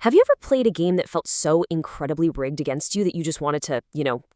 Have you ever played a game that felt so incredibly rigged against you that you just wanted to,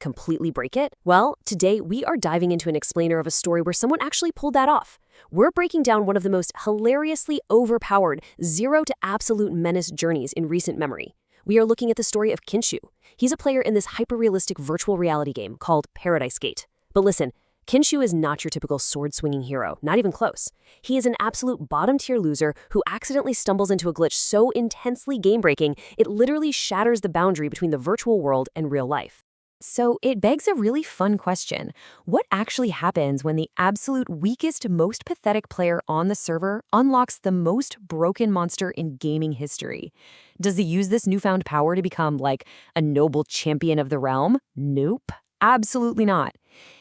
completely break it? Well, today we are diving into an explainer of a story where someone actually pulled that off. We're breaking down one of the most hilariously overpowered zero to absolute menace journeys in recent memory. We are looking at the story of Kinshu. He's a player in this hyper-realistic virtual reality game called Paradise Gate. But listen, Kinshu is not your typical sword-swinging hero, not even close. He is an absolute bottom-tier loser who accidentally stumbles into a glitch so intensely game-breaking, it literally shatters the boundary between the virtual world and real life. So it begs a really fun question. What actually happens when the absolute weakest, most pathetic player on the server unlocks the most broken monster in gaming history? Does he use this newfound power to become, like, a noble champion of the realm? Nope. Absolutely not.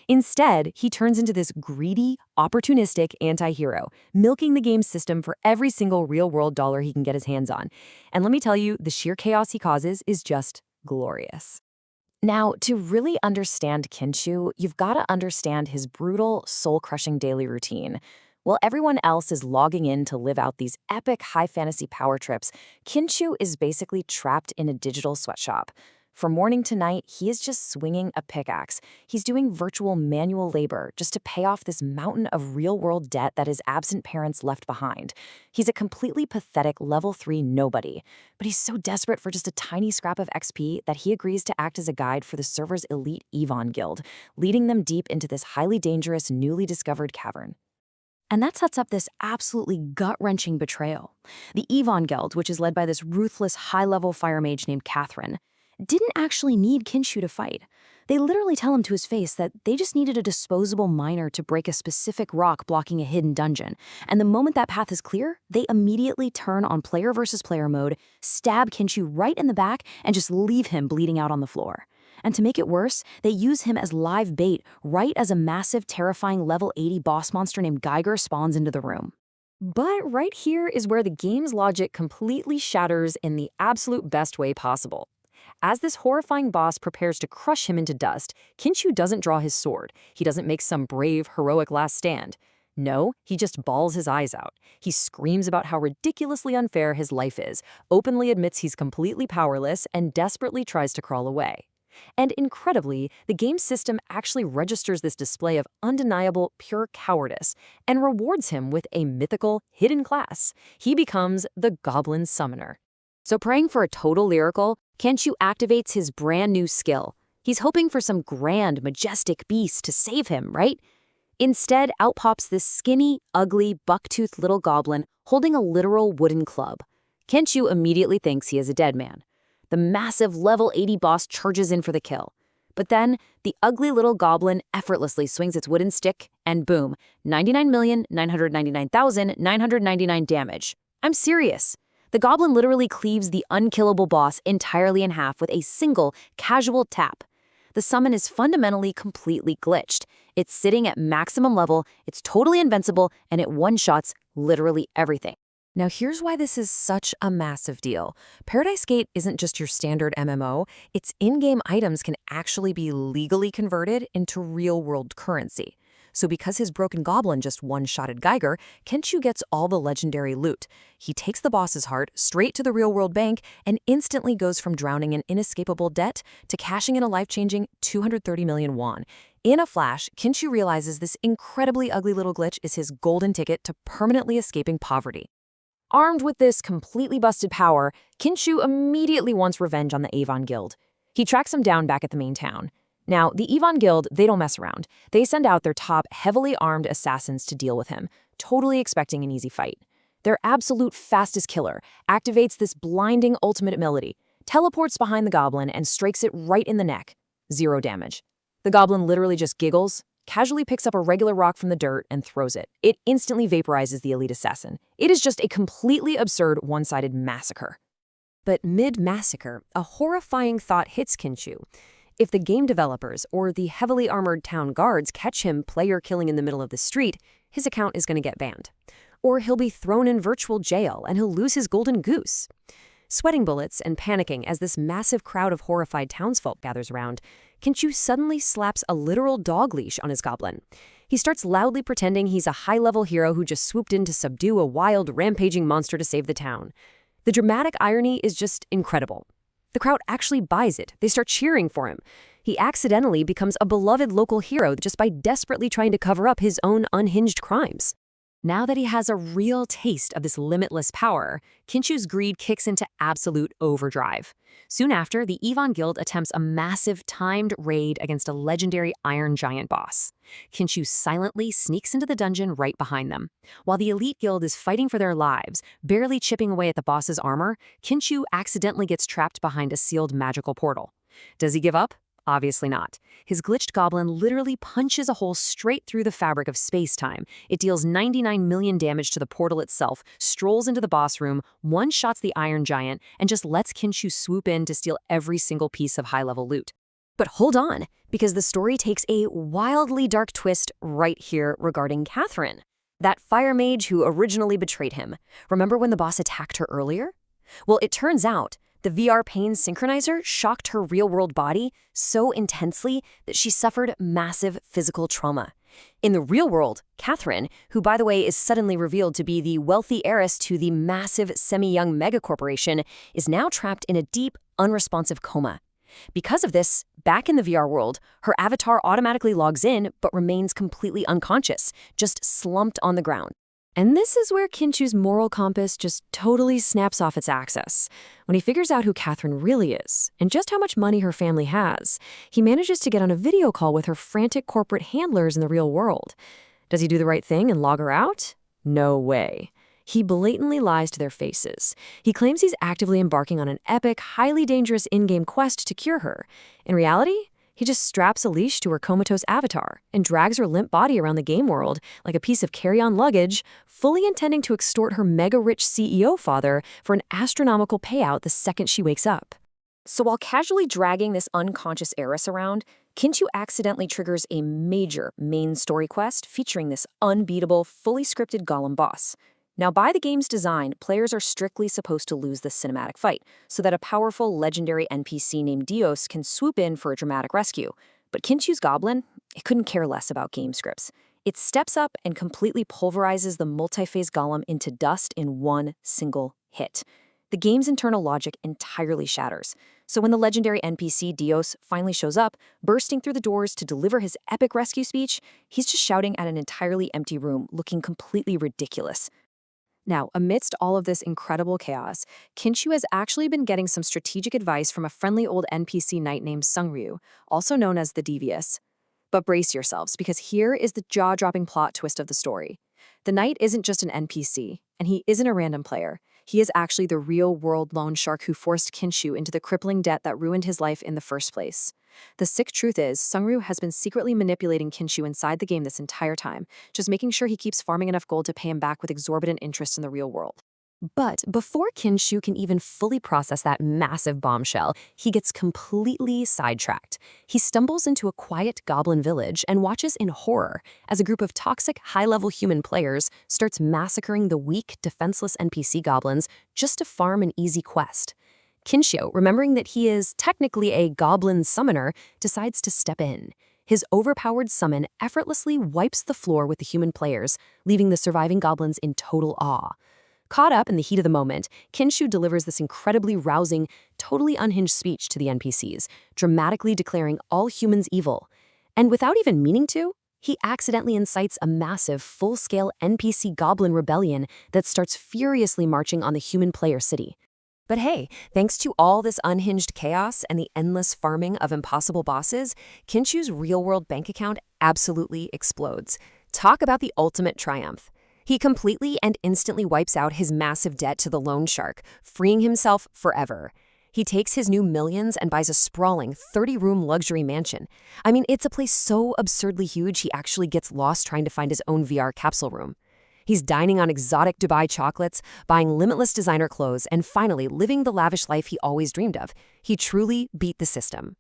Instead, he turns into this greedy, opportunistic anti-hero, milking the game system for every single real-world dollar he can get his hands on. And let me tell you, the sheer chaos he causes is just glorious. Now, to really understand Kinshu, you've got to understand his brutal, soul-crushing daily routine. While everyone else is logging in to live out these epic high-fantasy power trips, Kinshu is basically trapped in a digital sweatshop. From morning to night, he is just swinging a pickaxe. He's doing virtual manual labor just to pay off this mountain of real-world debt that his absent parents left behind. He's a completely pathetic level 3 nobody, but he's so desperate for just a tiny scrap of XP that he agrees to act as a guide for the server's elite Yvonne guild, leading them deep into this highly dangerous, newly discovered cavern. And that sets up this absolutely gut-wrenching betrayal. The Yvonne guild, which is led by this ruthless, high-level fire mage named Catherine, didn't actually need Kinshu to fight. They literally tell him to his face that they just needed a disposable miner to break a specific rock blocking a hidden dungeon. And the moment that path is clear, they immediately turn on player versus player mode, stab Kinshu right in the back, and just leave him bleeding out on the floor. And to make it worse, they use him as live bait right as a massive, terrifying level 80 boss monster named Geiger spawns into the room. But right here is where the game's logic completely shatters in the absolute best way possible. As this horrifying boss prepares to crush him into dust, Kinshu doesn't draw his sword. He doesn't make some brave, heroic last stand. No, he just bawls his eyes out. He screams about how ridiculously unfair his life is, openly admits he's completely powerless, and desperately tries to crawl away. And incredibly, the game system actually registers this display of undeniable, pure cowardice and rewards him with a mythical, hidden class. He becomes the Goblin Summoner. So praying for a total lyrical, Kinshu activates his brand new skill. He's hoping for some grand, majestic beast to save him, right? Instead, out pops this skinny, ugly, buck-toothed little goblin holding a literal wooden club. Kinshu immediately thinks he is a dead man. The massive level 80 boss charges in for the kill. But then, the ugly little goblin effortlessly swings its wooden stick, and boom, 99,999,999 damage. I'm serious. The goblin literally cleaves the unkillable boss entirely in half with a single, casual tap. The summon is fundamentally completely glitched. It's sitting at maximum level, it's totally invincible, and it one-shots literally everything. Now here's why this is such a massive deal. Paradise Gate isn't just your standard MMO, its in-game items can actually be legally converted into real-world currency. So because his broken goblin just one-shotted Geiger, Kinshu gets all the legendary loot. He takes the boss's heart straight to the real-world bank and instantly goes from drowning in inescapable debt to cashing in a life-changing 230 million won. In a flash, Kinshu realizes this incredibly ugly little glitch is his golden ticket to permanently escaping poverty. Armed with this completely busted power, Kinshu immediately wants revenge on the Yvonne guild. He tracks them down back at the main town. Now, the Yvonne guild, they don't mess around. They send out their top, heavily armed assassins to deal with him, totally expecting an easy fight. Their absolute fastest killer activates this blinding ultimate ability, teleports behind the goblin, and strikes it right in the neck. 0 damage. The goblin literally just giggles, casually picks up a regular rock from the dirt, and throws it. It instantly vaporizes the elite assassin. It is just a completely absurd one-sided massacre. But mid-massacre, a horrifying thought hits Kinshu. If the game developers or the heavily armored town guards catch him player killing in the middle of the street, his account is going to get banned. Or he'll be thrown in virtual jail and he'll lose his golden goose. Sweating bullets and panicking as this massive crowd of horrified townsfolk gathers around, Kinshu suddenly slaps a literal dog leash on his goblin. He starts loudly pretending he's a high-level hero who just swooped in to subdue a wild, rampaging monster to save the town. The dramatic irony is just incredible. The crowd actually buys it. They start cheering for him. He accidentally becomes a beloved local hero just by desperately trying to cover up his own unhinged crimes. Now that he has a real taste of this limitless power, Kinchu's greed kicks into absolute overdrive. Soon after, the Yvonne Guild attempts a massive, timed raid against a legendary Iron Giant boss. Kinchu silently sneaks into the dungeon right behind them. While the Elite Guild is fighting for their lives, barely chipping away at the boss's armor, Kinchu accidentally gets trapped behind a sealed magical portal. Does he give up? Obviously not. His glitched goblin literally punches a hole straight through the fabric of space-time. It deals 99 million damage to the portal itself, strolls into the boss room, one-shots the Iron Giant, and just lets Kinchu swoop in to steal every single piece of high-level loot. But hold on, because the story takes a wildly dark twist right here regarding Catherine, that fire mage who originally betrayed him. Remember when the boss attacked her earlier? Well, it turns out the VR pain synchronizer shocked her real-world body so intensely that she suffered massive physical trauma. In the real world, Catherine, who by the way is suddenly revealed to be the wealthy heiress to the massive semi-young megacorporation, is now trapped in a deep, unresponsive coma. Because of this, back in the VR world, her avatar automatically logs in but remains completely unconscious, just slumped on the ground. And this is where Kinchu's moral compass just totally snaps off its axis. When he figures out who Catherine really is, and just how much money her family has, he manages to get on a video call with her frantic corporate handlers in the real world. Does he do the right thing and log her out? No way. He blatantly lies to their faces. He claims he's actively embarking on an epic, highly dangerous in-game quest to cure her. In reality, he just straps a leash to her comatose avatar and drags her limp body around the game world like a piece of carry-on luggage, fully intending to extort her mega-rich CEO father for an astronomical payout the second she wakes up. So while casually dragging this unconscious heiress around, Kinchu accidentally triggers a major main story quest featuring this unbeatable, fully scripted golem boss. Now, by the game's design, players are strictly supposed to lose this cinematic fight, so that a powerful, legendary NPC named Dios can swoop in for a dramatic rescue. But Kinchu's goblin, it couldn't care less about game scripts. It steps up and completely pulverizes the multi-phase golem into dust in one single hit. The game's internal logic entirely shatters. So when the legendary NPC Dios finally shows up, bursting through the doors to deliver his epic rescue speech, he's just shouting at an entirely empty room, looking completely ridiculous. Now, amidst all of this incredible chaos, Kinchu has actually been getting some strategic advice from a friendly old NPC knight named Sungryu, also known as the Devious. But brace yourselves, because here is the jaw-dropping plot twist of the story. The knight isn't just an NPC, and he isn't a random player. He is actually the real-world loan shark who forced Kinchu into the crippling debt that ruined his life in the first place. The sick truth is, Sungryu has been secretly manipulating Kinchu inside the game this entire time, just making sure he keeps farming enough gold to pay him back with exorbitant interest in the real world. But before Kinchu can even fully process that massive bombshell, he gets completely sidetracked. He stumbles into a quiet goblin village and watches in horror as a group of toxic, high-level human players starts massacring the weak, defenseless NPC goblins just to farm an easy quest. Kinchu, remembering that he is technically a goblin summoner, decides to step in. His overpowered summon effortlessly wipes the floor with the human players, leaving the surviving goblins in total awe. Caught up in the heat of the moment, Kinchu delivers this incredibly rousing, totally unhinged speech to the NPCs, dramatically declaring all humans evil. And without even meaning to, he accidentally incites a massive, full-scale NPC goblin rebellion that starts furiously marching on the human player city. But hey, thanks to all this unhinged chaos and the endless farming of impossible bosses, Kinchu's real-world bank account absolutely explodes. Talk about the ultimate triumph. He completely and instantly wipes out his massive debt to the loan shark, freeing himself forever. He takes his new millions and buys a sprawling 30-room luxury mansion. I mean, it's a place so absurdly huge he actually gets lost trying to find his own VR capsule room. He's dining on exotic Dubai chocolates, buying limitless designer clothes, and finally living the lavish life he always dreamed of. He truly beat the system.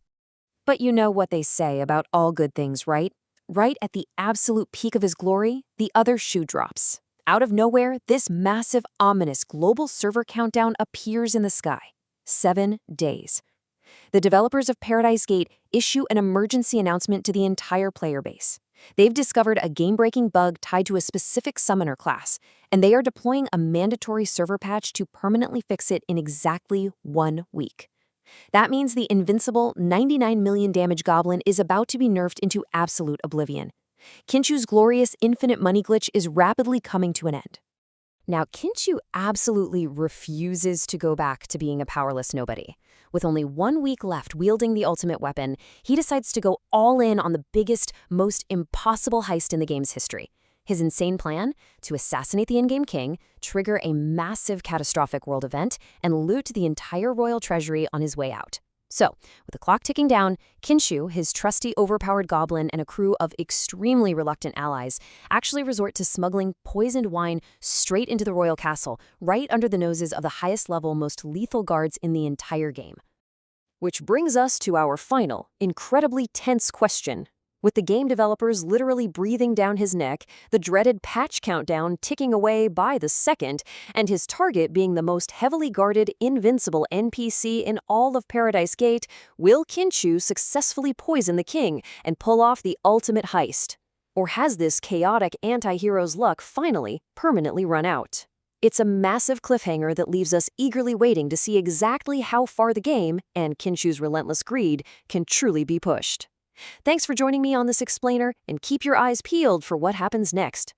But you know what they say about all good things, right? Right at the absolute peak of his glory, the other shoe drops. Out of nowhere, this massive, ominous global server countdown appears in the sky. 7 days. The developers of Paradise Gate issue an emergency announcement to the entire player base. They've discovered a game-breaking bug tied to a specific summoner class, and they are deploying a mandatory server patch to permanently fix it in exactly 1 week. That means the invincible 99 million damage Goblin is about to be nerfed into absolute oblivion. Kinchu's glorious infinite money glitch is rapidly coming to an end. Now, Kinchu absolutely refuses to go back to being a powerless nobody. With only 1 week left wielding the ultimate weapon, he decides to go all in on the biggest, most impossible heist in the game's history. His insane plan? To assassinate the in-game king, trigger a massive catastrophic world event, and loot the entire royal treasury on his way out. So, with the clock ticking down, Kinchu, his trusty overpowered goblin, and a crew of extremely reluctant allies actually resort to smuggling poisoned wine straight into the royal castle, right under the noses of the highest level, most lethal guards in the entire game. Which brings us to our final, incredibly tense question. With the game developers literally breathing down his neck, the dreaded patch countdown ticking away by the second, and his target being the most heavily guarded, invincible NPC in all of Paradise Gate, will Kinchu successfully poison the king and pull off the ultimate heist? Or has this chaotic anti-hero's luck finally, permanently run out? It's a massive cliffhanger that leaves us eagerly waiting to see exactly how far the game, and Kinchu's relentless greed, can truly be pushed. Thanks for joining me on this explainer, and keep your eyes peeled for what happens next.